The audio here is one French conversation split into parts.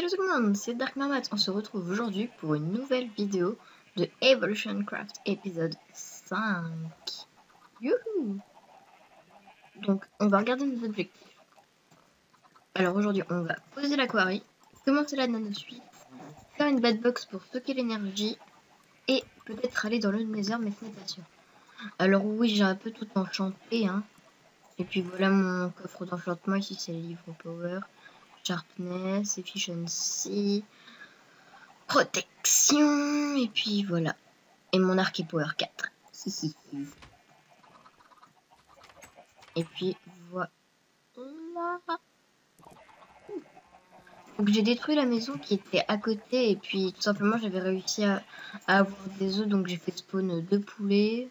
Salut tout le monde, c'est Dark Marmot. On se retrouve aujourd'hui pour une nouvelle vidéo de Evolution Craft épisode 5. Youhou! Donc, on va regarder nos objectifs. Alors aujourd'hui, on va poser la quarry, commencer la nanosuite, faire une bad box pour stocker l'énergie et peut-être aller dans le nether, mais ce n'est pas sûr. Alors oui, j'ai un peu tout enchanté, hein. Et puis voilà mon coffre d'enchantement. Ici, c'est le livre Power, Sharpness, Efficiency, Protection, et puis voilà. Et mon arc est Power 4. Et puis voilà. Donc j'ai détruit la maison qui était à côté et puis tout simplement j'avais réussi à avoir des œufs, donc j'ai fait spawn 2 poulets.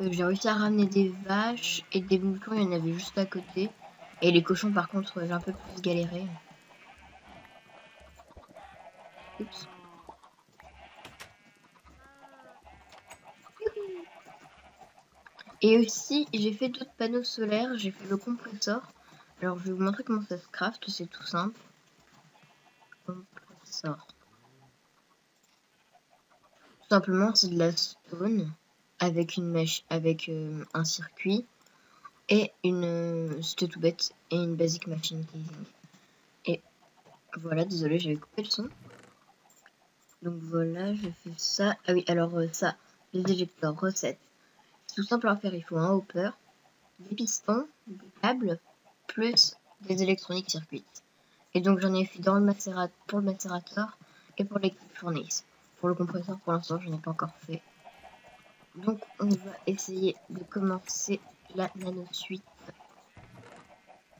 J'ai réussi à ramener des vaches et des moutons, il y en avait juste à côté. Et les cochons par contre j'ai un peu plus galéré. Oups. Et aussi j'ai fait d'autres panneaux solaires, j'ai fait le compresseur. Alors je vais vous montrer comment ça se craft, c'est tout simple. Compresseur. Tout simplement c'est de la stone avec une mèche, avec un circuit et une c'était tout bête et une basic machine casing. Et voilà, désolé, j'avais coupé le son. Donc voilà, je fais ça. Ah oui, alors ça, les éjecteurs recettes. C'est tout simple à faire, il faut un hopper, des pistons, des câbles, plus des électroniques circuits. Et donc j'en ai fait dans le macérateur, pour le macérateur et pour les fournaces. Pour le compresseur, pour l'instant, je n'ai pas encore fait. Donc on va essayer de commencer la nanosuite.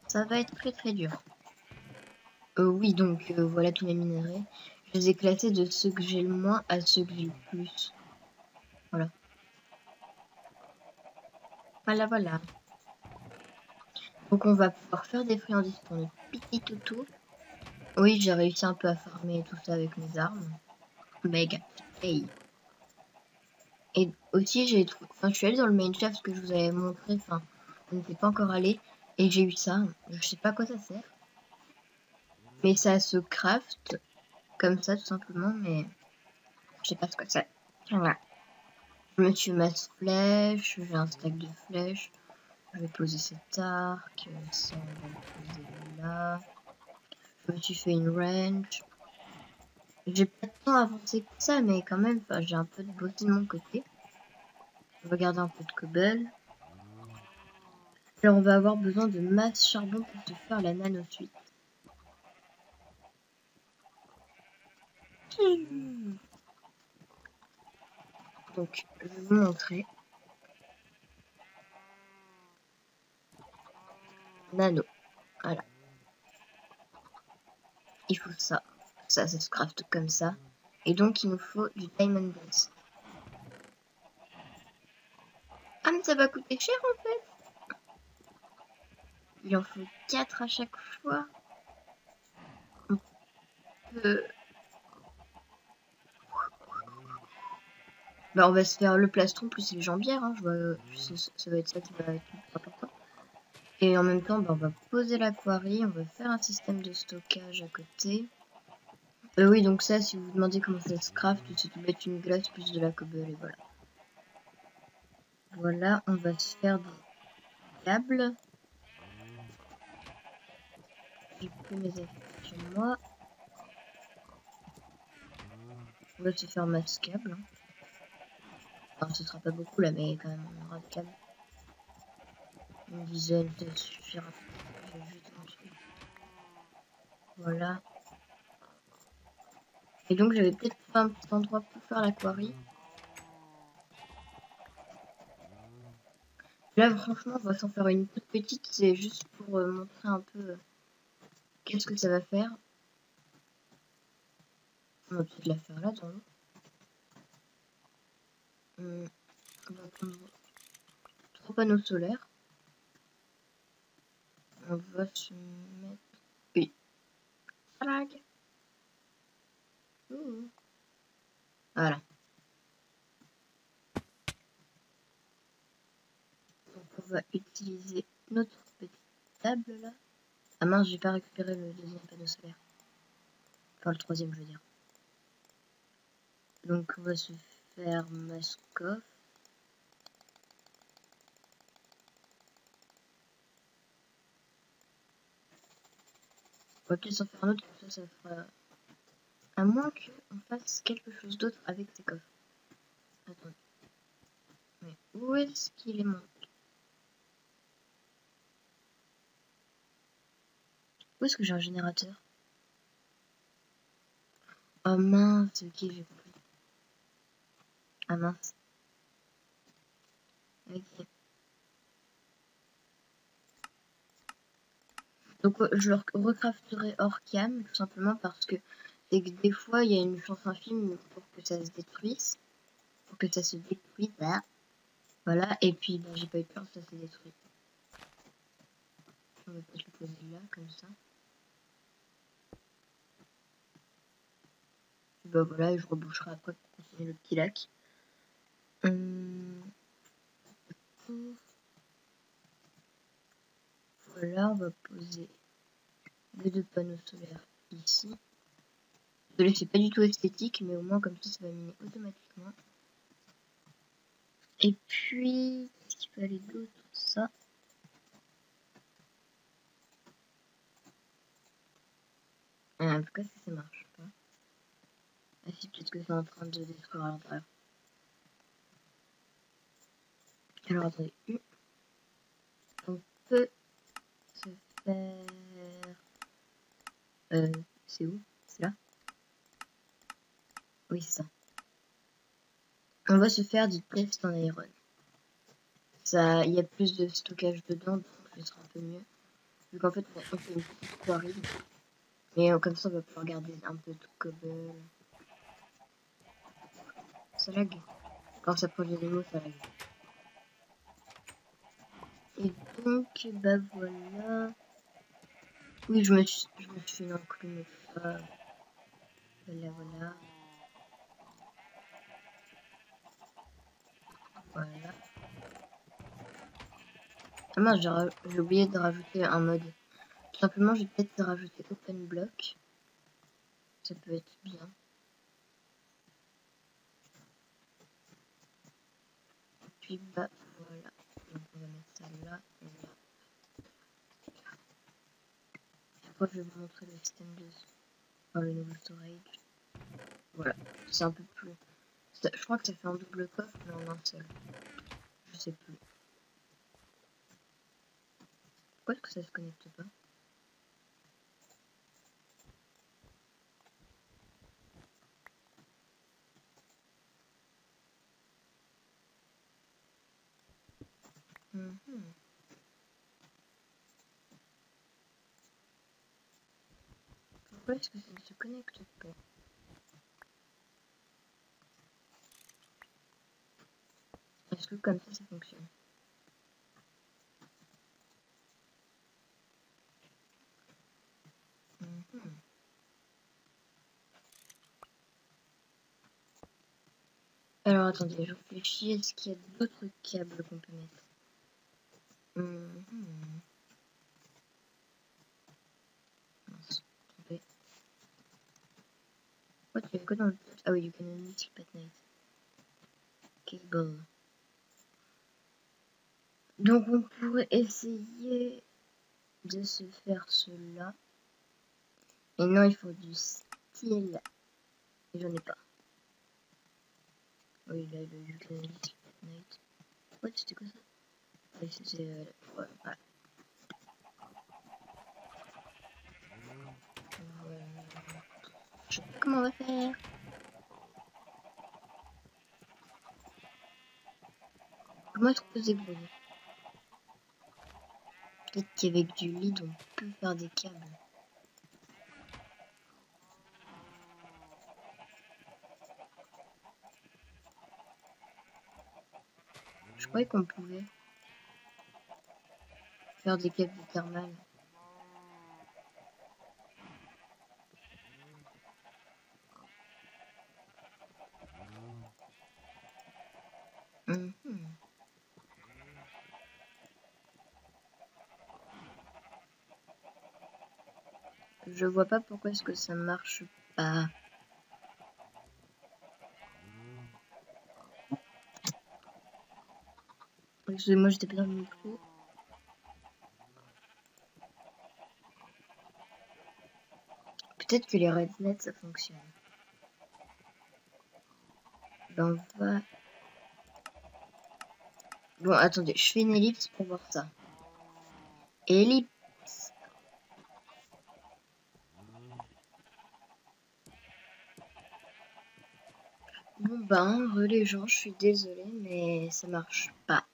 Ça va être très dur. Oui, donc voilà tous mes minerais. Je les ai classés de ceux que j'ai le moins à ceux que j'ai le plus. Voilà. Voilà. Donc on va pouvoir faire des friandises pour notre petit toutou. Oui, j'ai réussi un peu à farmer tout ça avec mes armes. Mega. Hey. Et aussi j'ai trouvé. Enfin, je suis allée dans le main shaft que je vous avais montré. Enfin, je n'étais pas encore allée. Et j'ai eu ça. Je sais pas à quoi ça sert. Mais ça se craft comme ça tout simplement. Mais je sais pas ce que c'est. Voilà. Je me suis masse flèche. J'ai un stack de flèches. Je vais poser cet arc. Ça, on va le poser là. Je me suis fait une range. J'ai pas tant avancé que ça, mais quand même, j'ai un peu de beauté de mon côté. On va garder un peu de cobble. Alors, on va avoir besoin de masse charbon pour se faire la nanosuite. Donc, je vais vous montrer. Nano. Voilà. Il faut ça. Ça se craft comme ça. Et donc, il nous faut du diamond base. Ah, mais ça va coûter cher en fait. Il en faut 4 à chaque fois. On peut... Bah, on va se faire le plastron plus les jambières. Hein. Je vois, ça va être ça qui va être important. Et en même temps, bah, on va poser la quarry. On va faire un système de stockage à côté. Oui, donc ça, si vous vous demandez comment ça se craft, c'est tout bête une glace plus de la cobble et voilà. Voilà, on va se faire des câbles. J'ai plus mes affaires sur moi. On va se faire masse câble. Enfin, ce sera pas beaucoup là, mais quand même, on aura des câbles. Une dizaine, ça suffira. Je vais vite montrer. Voilà. Et donc, j'avais peut-être pas un petit endroit pour faire la quarry. Là, franchement, on va s'en faire une toute petite. C'est juste pour montrer un peu qu'est-ce que ça va faire. On va peut-être la faire là, dans l'eau. On va prendre 3 panneaux solaires. On va se mettre... Oui. Drag. Voilà. Donc on va utiliser notre petite table là. Ah mince, j'ai pas récupéré le deuxième panneau solaire. Enfin, le troisième, je veux dire. Donc, on va se faire Maskoff. On va peut-être s'en faire un autre, comme ça fera... À moins qu'on fasse quelque chose d'autre avec ces coffres. Attendez. Mais où est-ce qu'il est mon... Où est-ce que j'ai un générateur? Oh mince, ok, j'ai compris. Ah mince. Ok. Donc je le recrafterai hors cam, tout simplement parce que c'est que des fois il y a une chance infime pour que ça se détruise. Pour que ça se détruise. Bah. Voilà, et puis bah, j'ai pas eu peur, ça s'est détruit. On va peut-être le poser là, comme ça. Et bah voilà, et je reboucherai après pour continuer le petit lac. Voilà, on va poser les deux panneaux solaires ici. Désolé, c'est pas du tout esthétique, mais au moins comme ça va miner automatiquement. Et puis, qu'est-ce qu'il peut aller d'autre? Ça. En tout cas, ça marche pas. Ah si, peut-être que c'est en train de détruire à l'intérieur. Alors attendez, on peut se faire... c'est où? C'est là? Oui, c'est ça. On va se faire du test en iron. Ça, il y a plus de stockage dedans, donc ce sera un peu mieux. Vu qu'en fait, on fait une petite quarry. Mais comme ça, on va pouvoir garder un peu de cobble. Ça lag. Quand ça prend des animaux, ça lag. Et donc, bah voilà. Oui, je me suis fait une enclume. Voilà, voilà. Voilà. Ah mince, j'ai oublié de rajouter un mode. Tout simplement, je vais peut-être rajouter open block. Ça peut être bien. Puis bah voilà. Donc on va mettre ça là et là. Après, je vais vous montrer le système de... Enfin, le nouveau storage. Voilà. C'est un peu plus... Je crois que ça fait un double coffre, mais en un seul. Je sais plus. Pourquoi est-ce que ça se connecte pas? Pourquoi est-ce que ça ne se connecte pas? Est-ce que comme ça fonctionne? Alors attendez, je réfléchis, est-ce qu'il y a d'autres câbles qu'on peut mettre? Mince, trompé. What, il y avait quoi dans le... Ah oui, you can only sleep at night. Cable. Donc on pourrait essayer de se faire cela. Et non, il faut du style. Et j'en ai pas. Oui, là, le you can only sleep at night. What, c'était quoi ça? Oui, c'était... ouais, voilà. Je sais pas comment on va faire. Comment est-ce qu'on peut se débrouiller? Peut-être qu'avec du lead, on peut faire des câbles. Je croyais qu'on pouvait faire des câbles thermales. Je vois pas pourquoi est-ce que ça marche pas. Excusez-moi, j'étais pas dans le micro. Peut-être que les rednets ça fonctionne. Ben on va. Bon, attendez, je fais une ellipse pour voir ça. Ellipse. Bon ben, les gens, je suis désolée, mais ça marche pas.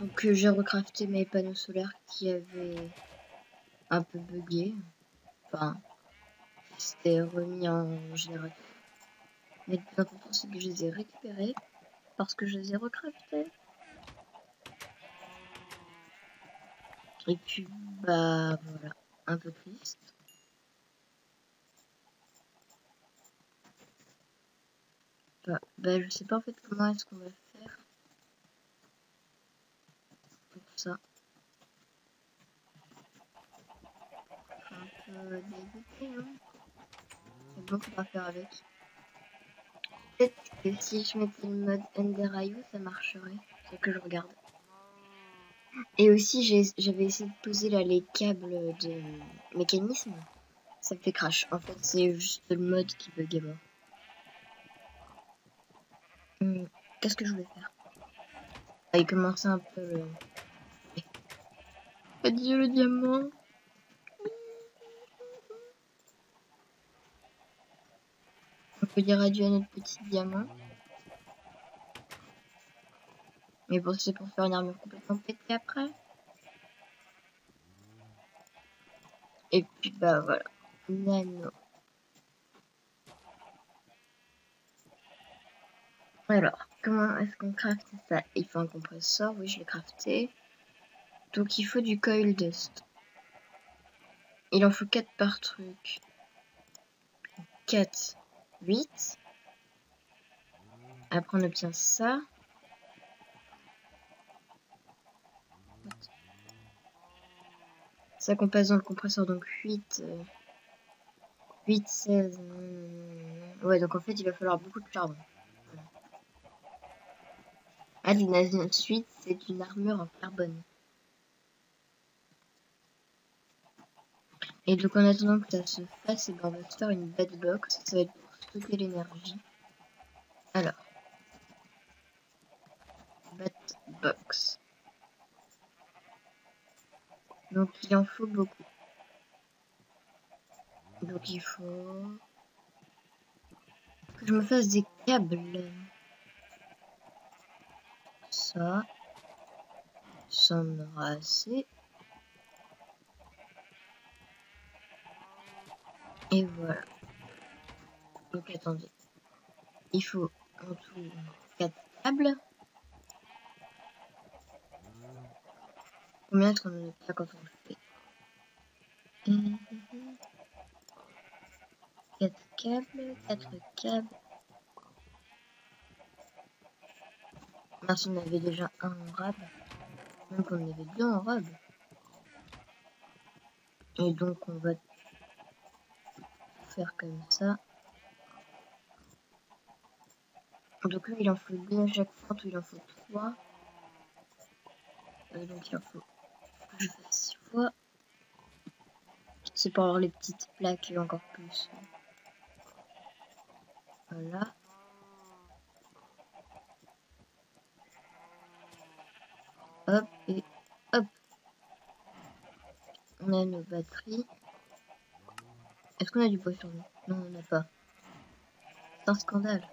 Donc j'ai recrafté mes panneaux solaires qui avaient un peu bugué. Enfin, c'était remis en général. Mais le plus important, c'est que je les ai récupérés parce que je les ai recraftés. Et puis, bah voilà, un peu triste. Bah je sais pas en fait comment est-ce qu'on va faire pour ça. Je suis un peu dégoûtée, hein. Mais bon, on va faire avec. Peut-être que si je mettais le mode Ender.io, ça marcherait. C'est que je regarde. Et aussi, j'avais essayé de poser là les câbles de mécanisme. Ça me fait crash. En fait, c'est juste le mode qui bug mort. Qu'est-ce que je voulais faire? Ah, il commençait un peu le... Adieu le diamant. On peut dire adieu à notre petit diamant. Mais bon, c'est pour faire une armure complètement pétée après. Et puis bah voilà. Nano. Alors, comment est-ce qu'on crafte ça? Il faut un compresseur, oui je l'ai crafté. Donc il faut du coil dust. Il en faut 4 par truc. 4, 8. Après on obtient ça. Ça qu'on passe dans le compresseur, donc 8, 8, 16. Ouais, donc en fait il va falloir beaucoup de charbon. Voilà. Ah, ensuite c'est une armure en carbone. Et donc en attendant que ça se fasse, on va se faire une bed box. Ça va être pour stocker l'énergie. Alors, bed box. Donc il en faut beaucoup. Donc il faut que je me fasse des câbles. Ça en aura assez. Et voilà. Donc attendez. Il faut en tout 4 câbles. Combien est-ce qu'on en a pas quand on fait 4 câbles, 4 câbles. Merci, on avait déjà un en rab. Donc on avait deux en rab. Et donc on va faire comme ça. Donc lui il en faut 2 à chaque fois, il en faut 3. Donc il en faut que je fasse 6 fois. C'est pour avoir les petites plaques encore plus. Voilà. Hop et hop. On a nos batteries. Est-ce qu'on a du bois sur nous? Non, on n'en a pas. C'est un scandale.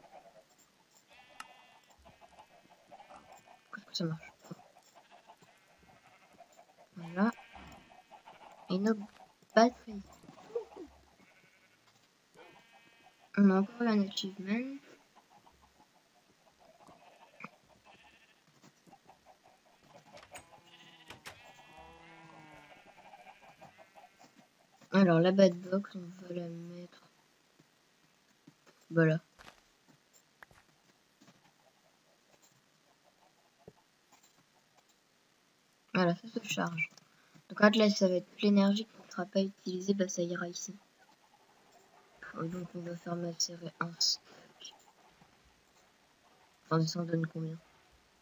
Qu'est-ce que ça marche? Voilà. Et nos batteries. On a encore un achievement. Alors la bad box, on va la mettre. Voilà. Voilà, ça se charge. Donc quand là ça va être l'énergie qui ne sera pas utilisée, bah ça ira ici. Donc on va faire macérer un steak. Enfin, ça en donne combien?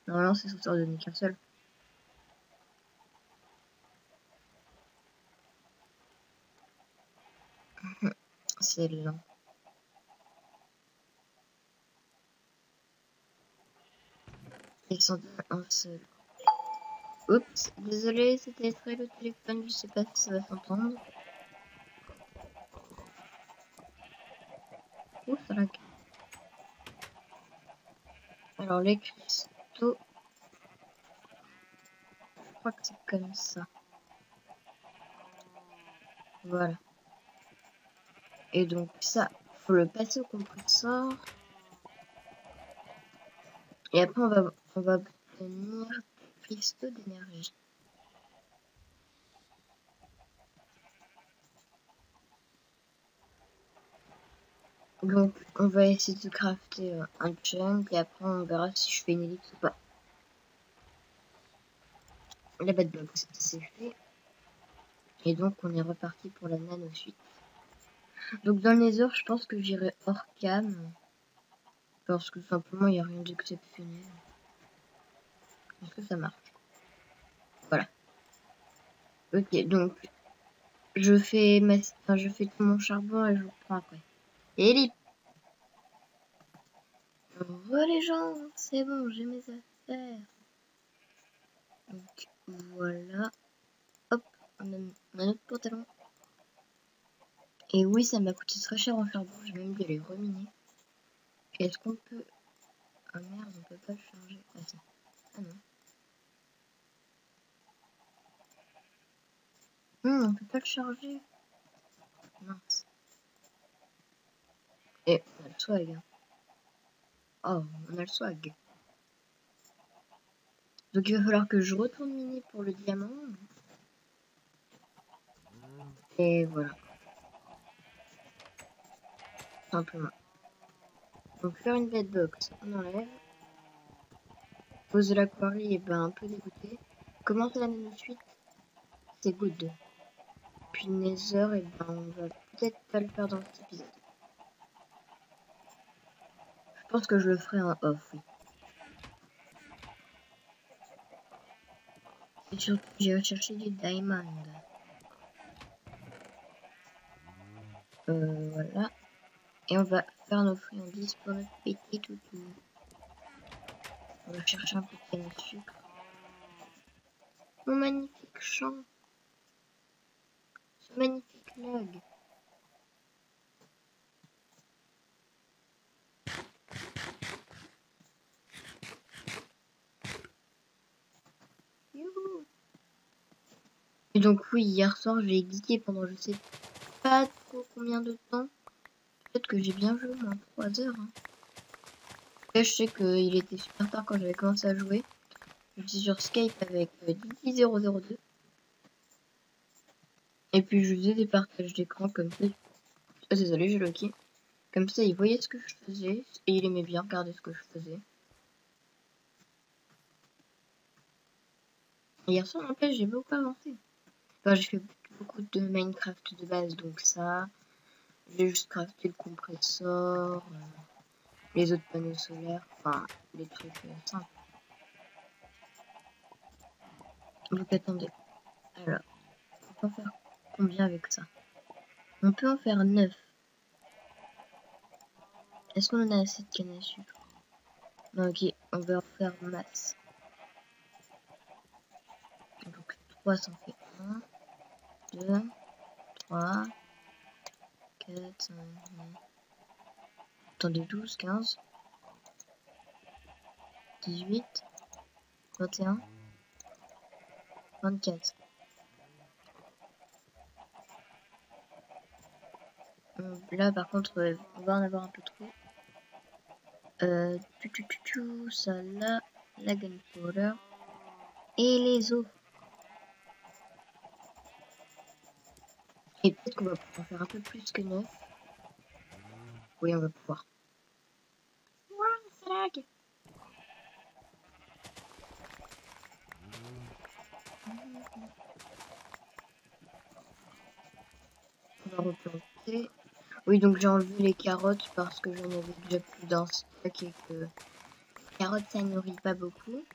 Normalement, c'est censé en donner qu'un seul. C'est lent. Et ça en donne un seul. Oups, désolé, c'était extrait le téléphone, je sais pas si ça va s'entendre. Ouh, ça lag. Alors les cristaux, je crois que c'est comme ça. Voilà. Et donc ça, faut le passer au compresseur. Et après on va obtenir des cristaux d'énergie. Donc on va essayer de crafter un chunk et après on verra si je fais une ellipse ou pas. La bedbox c'est fait. Et donc on est reparti pour la nano suite. Donc dans les heures je pense que j'irai hors cam. Parce que simplement il n'y a rien d'exceptionnel. Est-ce que ça marche? Voilà. Ok, donc je fais tout mon charbon et je vous prends après. Et les gens, c'est bon, j'ai mes affaires. Donc voilà. Hop, on a notre pantalon. Et oui, ça m'a coûté très cher en charbon, j'ai même dû les reminer. Est-ce qu'on peut... Ah merde, on peut pas le charger. Ah si. Ah non. On peut pas le charger. Mince. Et on a le swag. Hein. Oh, on a le swag. Donc il va falloir que je retourne miner pour le diamant. Et voilà. Simplement. Donc faire une bedbox, on enlève. Pose de la quarry, et ben un peu dégoûté. Commencer la nano suite, c'est good. Puis Nether, et ben on va peut-être pas le faire dans cet épisode. Je pense que je le ferai en off, oui. Et surtout, j'ai cherché du diamond. Voilà. Et on va faire nos friandises pour notre petit toutou. On va chercher un peu de canne à sucre. Mon magnifique champ. Ce magnifique log. Youhou. Et donc oui, hier soir, j'ai geeké pendant je sais pas trop combien de temps. Peut-être que j'ai bien joué au moins 3 heures. Hein. Là, je sais qu'il était super tard quand j'avais commencé à jouer. J'étais sur Skype avec Didi002. Et puis je faisais des partages d'écran comme ça. Ah, désolé, j'ai loqué. Comme ça, il voyait ce que je faisais et il aimait bien regarder ce que je faisais. Et hier soir, en fait, j'ai beaucoup avancé. Enfin, j'ai fait beaucoup de Minecraft de base, donc ça. J'ai juste crafté le compresseur, les autres panneaux solaires, enfin, les trucs simples. Donc attendez. Alors, on peut en faire combien avec ça? On peut en faire 9. Est-ce qu'on en a assez de canne à sucre? Non, ok, on va en faire masse. Donc 3, ça en fait 1, 2, 3, 4, 5, attendez, 12, 15, 18, 21, 24. Là, par contre, on va en avoir un peu trop. Ça là, la gunpowder et les os. Et peut-être qu'on va pouvoir faire un peu plus que 9. Oui, on va pouvoir. Waouh, ça lag. On va replanter. Oui, donc j'ai enlevé les carottes parce que j'en avais déjà plus d'un stock et que les carottes ça nourrit pas beaucoup.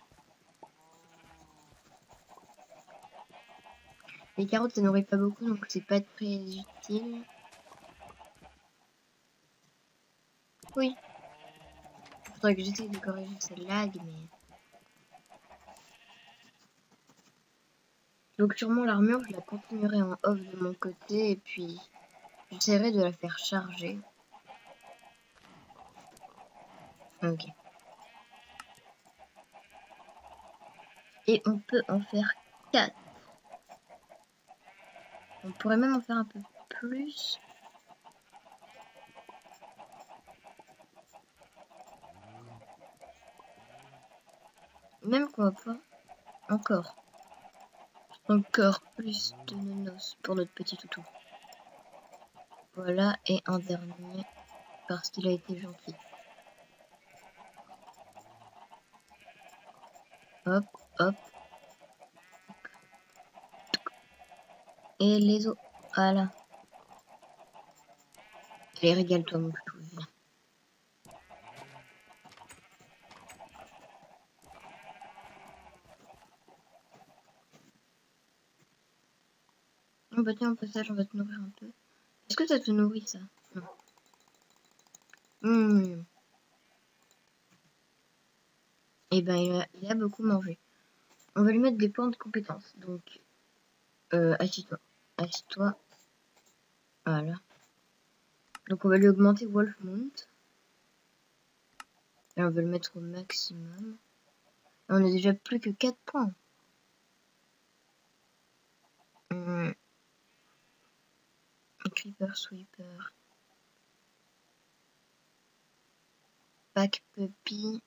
Les carottes ça nourrit pas beaucoup donc c'est pas très utile. Oui. Faudrait que j'essaye de corriger ce lag mais... Donc sûrement l'armure je la continuerai en off de mon côté et puis j'essaierai de la faire charger. Ok. Et on peut en faire 4. On pourrait même en faire un peu plus. Même qu'on va pouvoir encore plus de nonos pour notre petit toutou. Voilà, et un dernier parce qu'il a été gentil. Hop, hop. Et les os. Voilà. Allez, régale-toi, mon toutou. Viens. Oh bah tiens, au passage, on va te nourrir un peu. Est-ce que ça te nourrit, ça? Non. Et ben, il a beaucoup mangé. On va lui mettre des points de compétence. Donc, assis-toi. Assis-toi. Voilà. Donc, on va lui augmenter Wolf Mount. Et on va le mettre au maximum. Et on a déjà plus que 4 points. Creeper Sweeper. Pack Puppy.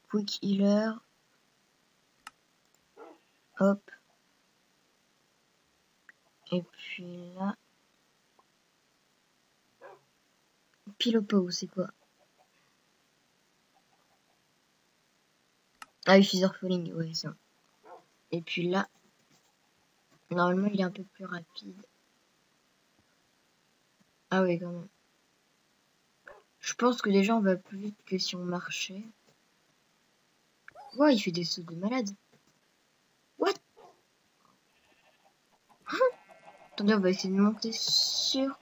Quick Healer. Hop. Et puis là. Pilopo, c'est quoi? Ah oui, Feather Falling, ouais, c'est bon. Et puis là. Normalement, il est un peu plus rapide. Ah oui, quand même. Je pense que déjà, on va plus vite que si on marchait. Ouais, il fait des sauts de malade. What? Hein? Attendez, on va essayer de monter sur...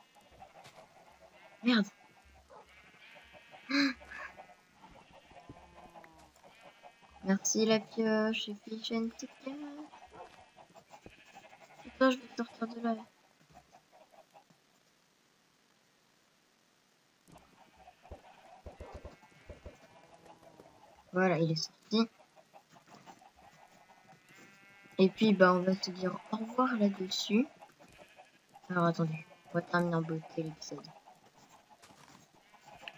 Merde. Merci la pioche, efficient ticket. Putain, je vais sortir de là. Voilà, il est sorti. Et puis, bah, on va se dire au revoir là-dessus. Alors, attendez. On va terminer en beauté l'épisode.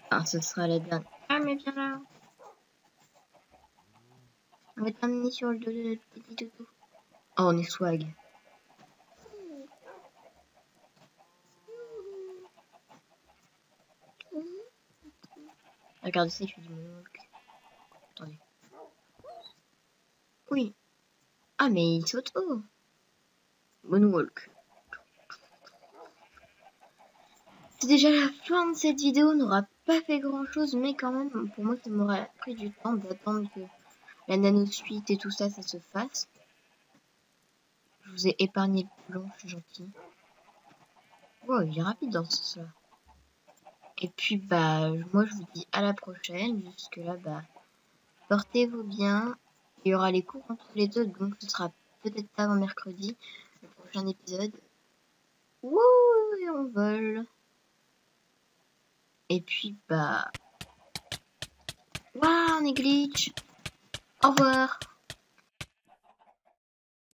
Ah, ce sera la dernière. Ah, mais viens là. On va terminer sur le dos de notre petit toutou. Oh, on est swag. Regardez ça, il fait du moonwalk. Attendez. Oui. Ah, mais il saute haut. Moonwalk. C'est déjà la fin de cette vidéo. On n'aura pas fait grand chose, mais quand même, pour moi, ça m'aurait pris du temps d'attendre que la nanosuite et tout ça, ça se fasse. Je vous ai épargné le plomb, je suis gentil. Wow, il est rapide dans ce sens-là. Et puis, bah, moi, je vous dis à la prochaine. Jusque-là, bah, portez-vous bien. Il y aura les cours entre les deux, donc ce sera peut-être pas avant mercredi, le prochain épisode. Wouh, on vole. Et puis, bah... Waouh, on est glitch. Au revoir.